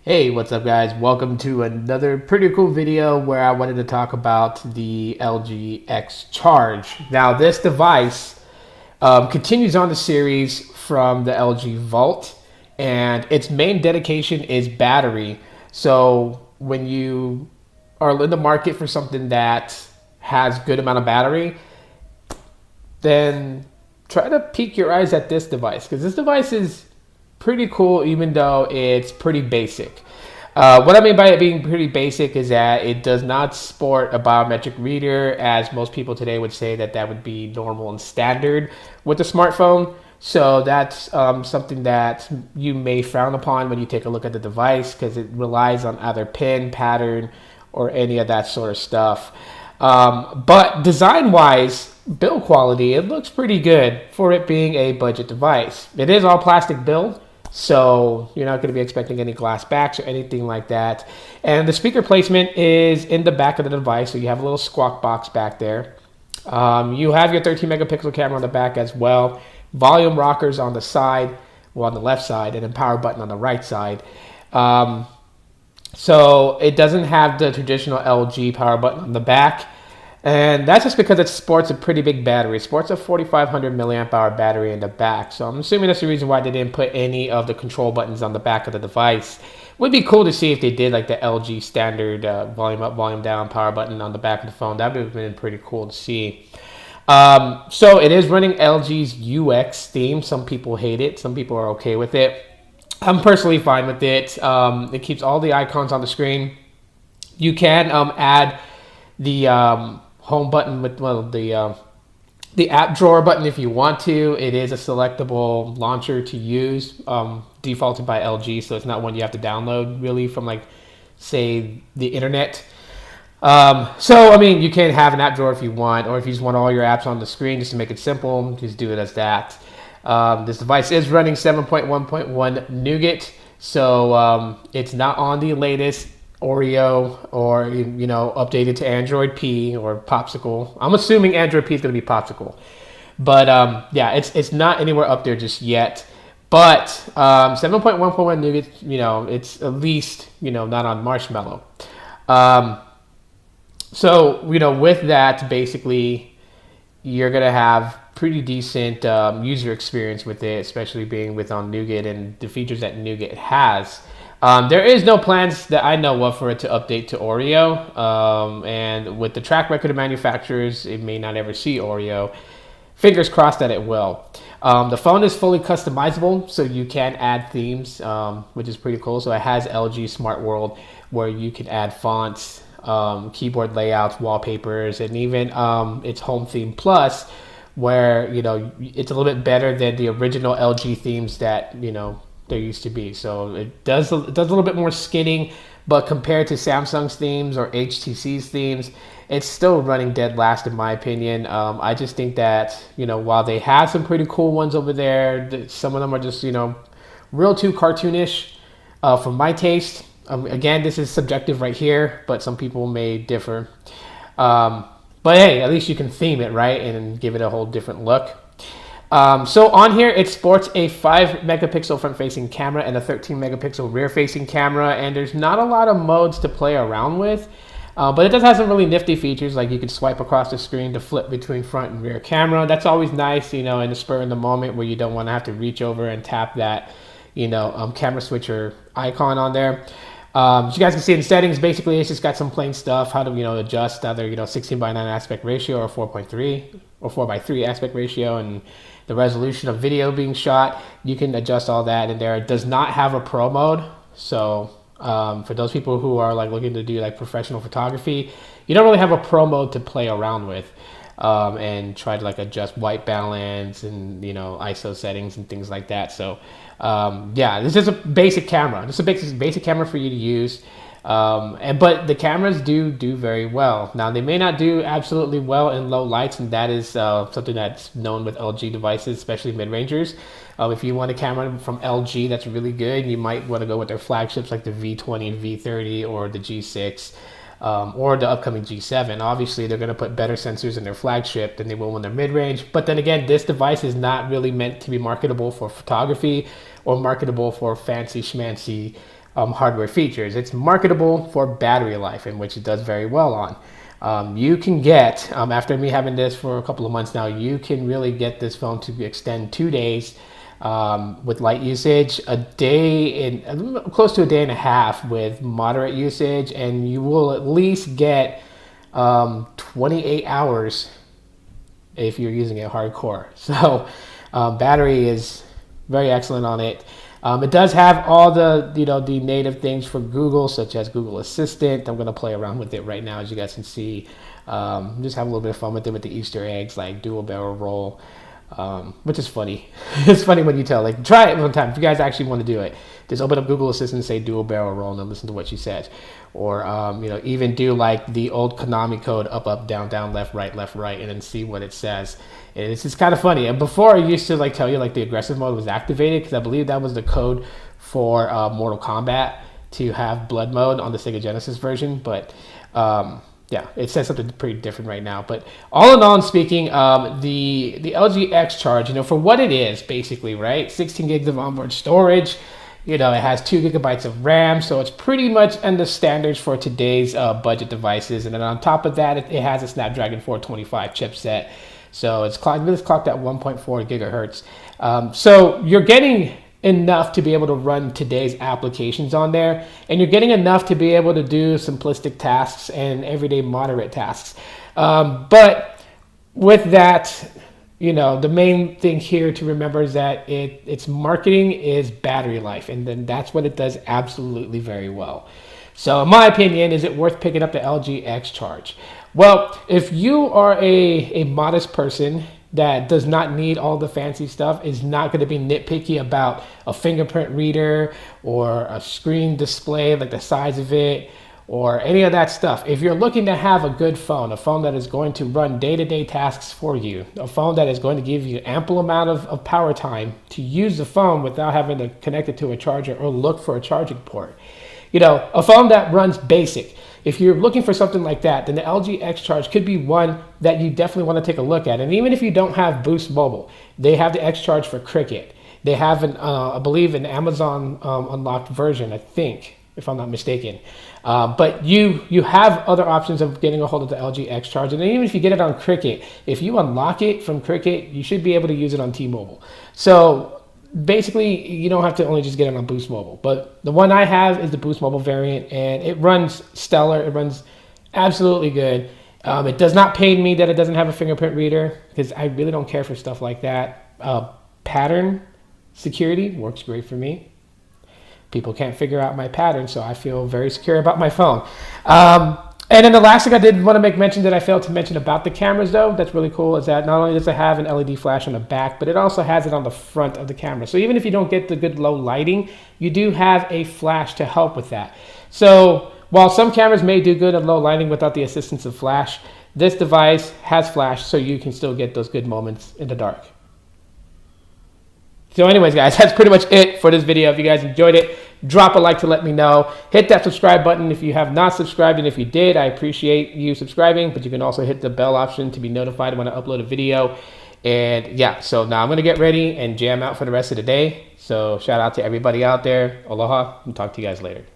Hey, what's up guys? Welcome to another pretty cool video where I wanted to talk about the LG X Charge. Now this device continues on the series from the LG Vault, and its main dedication is battery. So when you are in the market for something that has good amount of battery, then try to peek your eyes at this device, because this device is pretty cool even though it's pretty basic. What I mean by it being pretty basic is that it does not sport a biometric reader, as most people today would say that would be normal and standard with a smartphone. So that's something that you may frown upon when you take a look at the device, because it relies on either pin, pattern, or any of that sort of stuff. But design-wise, build quality, it looks pretty good for it being a budget device. It is all plastic build, so you're not going to be expecting any glass backs or anything like that. And the speaker placement is in the back of the device, so you have a little squawk box back there. You have your 13 megapixel camera on the back as well. Volume rockers on the side, well, on the left side, and then power button on the right side. So it doesn't have the traditional LG power button on the back. And that's just because it sports a pretty big battery. It sports a 4,500 milliamp hour battery in the back. So I'm assuming that's the reason why they didn't put any of the control buttons on the back of the device. Would be cool to see if they did like the LG standard volume up, volume down, power button on the back of the phone. That would have been pretty cool to see. So it is running LG's UX theme. Some people hate it. Some people are okay with it. I'm personally fine with it. It keeps all the icons on the screen. You can add the home button with the app drawer button if you want to. It is a selectable launcher to use, defaulted by LG, so it's not one you have to download really from, like, say, the internet. So I mean, you can have an app drawer if you want, or if you just want all your apps on the screen just to make it simple, just do it as that. This device is running 7.1.1 Nougat, so it's not on the latest Oreo or updated to Android P or Popsicle. I'm assuming Android P is going to be Popsicle, but yeah, it's not anywhere up there just yet. But 7.1.1 Nougat, it's at least not on Marshmallow. So with that, basically you're gonna have pretty decent user experience with it, especially being with on Nougat and the features that Nougat has. There is no plans that I know of for it to update to Oreo, and with the track record of manufacturers, it may not ever see Oreo. Fingers crossed that it will. The phone is fully customizable, so you can add themes, which is pretty cool. So it has LG Smart World, where you can add fonts, keyboard layouts, wallpapers, and even its Home Theme Plus, where it's a little bit better than the original LG themes that there used to be. So it does a little bit more skinning, but compared to Samsung's themes or HTC's themes, it's still running dead last in my opinion. I just think that while they have some pretty cool ones over there, some of them are just real too cartoonish for my taste. Again, this is subjective right here, but some people may differ. But hey, at least you can theme it, right, and give it a whole different look. So on here, it sports a 5 megapixel front-facing camera and a 13 megapixel rear-facing camera, and there's not a lot of modes to play around with, but it does have some really nifty features, like you can swipe across the screen to flip between front and rear camera. That's always nice, in the spur of the moment where you don't want to have to reach over and tap that, camera switcher icon on there. So you guys can see in settings, basically it's just got some plain stuff, how to adjust either 16:9 aspect ratio or 4.3 or 4:3 aspect ratio, and the resolution of video being shot. You can adjust all that in there. It does not have a pro mode, so for those people who are looking to do professional photography, you don't really have a pro mode to play around with and try to adjust white balance and ISO settings and things like that. So yeah, this is a basic camera. This is a basic camera for you to use. But the cameras do very well. Now, they may not do absolutely well in low lights, and that is something that's known with LG devices, especially mid-rangers. If you want a camera from LG that's really good, you might want to go with their flagships like the V20 and V30 or the G6 or the upcoming G7. Obviously, they're going to put better sensors in their flagship than they will in their mid-range. But then again, this device is not really meant to be marketable for photography or marketable for fancy schmancy hardware features. It's marketable for battery life, in which it does very well on. You can get, after me having this for a couple of months now, you can really get this phone to extend 2 days with light usage, a day and close to a day and a half with moderate usage, and you will at least get 28 hours if you're using it hardcore. So battery is very excellent on it. It does have all the the native things for Google, such as Google Assistant. I'm going to play around with it right now, as you guys can see. Just have a little bit of fun with it with the Easter eggs, like dual barrel roll, which is funny. It's funny when you tell, like, try it one time if you guys actually want to do it. Just open up Google Assistant and say dual barrel roll, and then listen to what she says. Or even do like the old Konami code, up up down down left right, and then see what it says. And it's just kind of funny. And before, I used to like tell you like the aggressive mode was activated, because I believe that was the code for Mortal Kombat to have blood mode on the Sega Genesis version. But yeah, it says something pretty different right now. But all in all, speaking, the LG X Charge, for what it is, basically, right? 16 gigs of onboard storage. It has 2 gigabytes of RAM, so it's pretty much in the standards for today's budget devices. And then on top of that, it has a Snapdragon 425 chipset. So it's clocked at 1.4 gigahertz. So you're getting enough to be able to run today's applications on there, and you're getting enough to be able to do simplistic tasks and everyday moderate tasks. But with that, the main thing here to remember is that its marketing is battery life, and then that's what it does absolutely very well. So in my opinion, is it worth picking up the LG X Charge? Well, if you are a modest person that does not need all the fancy stuff, is not going to be nitpicky about a fingerprint reader or a screen display, like the size of it, or any of that stuff. If you're looking to have a good phone, a phone that is going to run day-to-day tasks for you, a phone that is going to give you ample amount of power time to use the phone without having to connect it to a charger or look for a charging port, a phone that runs basic. If you're looking for something like that, then the LG X Charge could be one that you definitely want to take a look at. And even if you don't have Boost Mobile, they have the X Charge for Cricket. They have, I believe, an Amazon unlocked version, I think, if I'm not mistaken. But you have other options of getting a hold of the LG X Charge. And even if you get it on Cricket, if you unlock it from Cricket, you should be able to use it on T-Mobile. So basically, you don't have to only just get it on Boost Mobile. But the one I have is the Boost Mobile variant, and it runs stellar. It runs absolutely good. It does not pain me that it doesn't have a fingerprint reader, because I really don't care for stuff like that. Pattern security works great for me. People can't figure out my pattern, so I feel very secure about my phone. And then the last thing I did want to make mention that I failed to mention about the cameras, though, that's really cool, is that not only does it have an LED flash on the back, but it also has it on the front of the camera. So even if you don't get the good low lighting, you do have a flash to help with that. So while some cameras may do good at low lighting without the assistance of flash, this device has flash, so you can still get those good moments in the dark. So anyways, guys, that's pretty much it for this video. If you guys enjoyed it, drop a like to let me know. Hit that subscribe button if you have not subscribed, and if you did, I appreciate you subscribing. But you can also hit the bell option to be notified when I upload a video. And yeah, so now I'm going to get ready and jam out for the rest of the day. So shout out to everybody out there. Aloha, and talk to you guys later.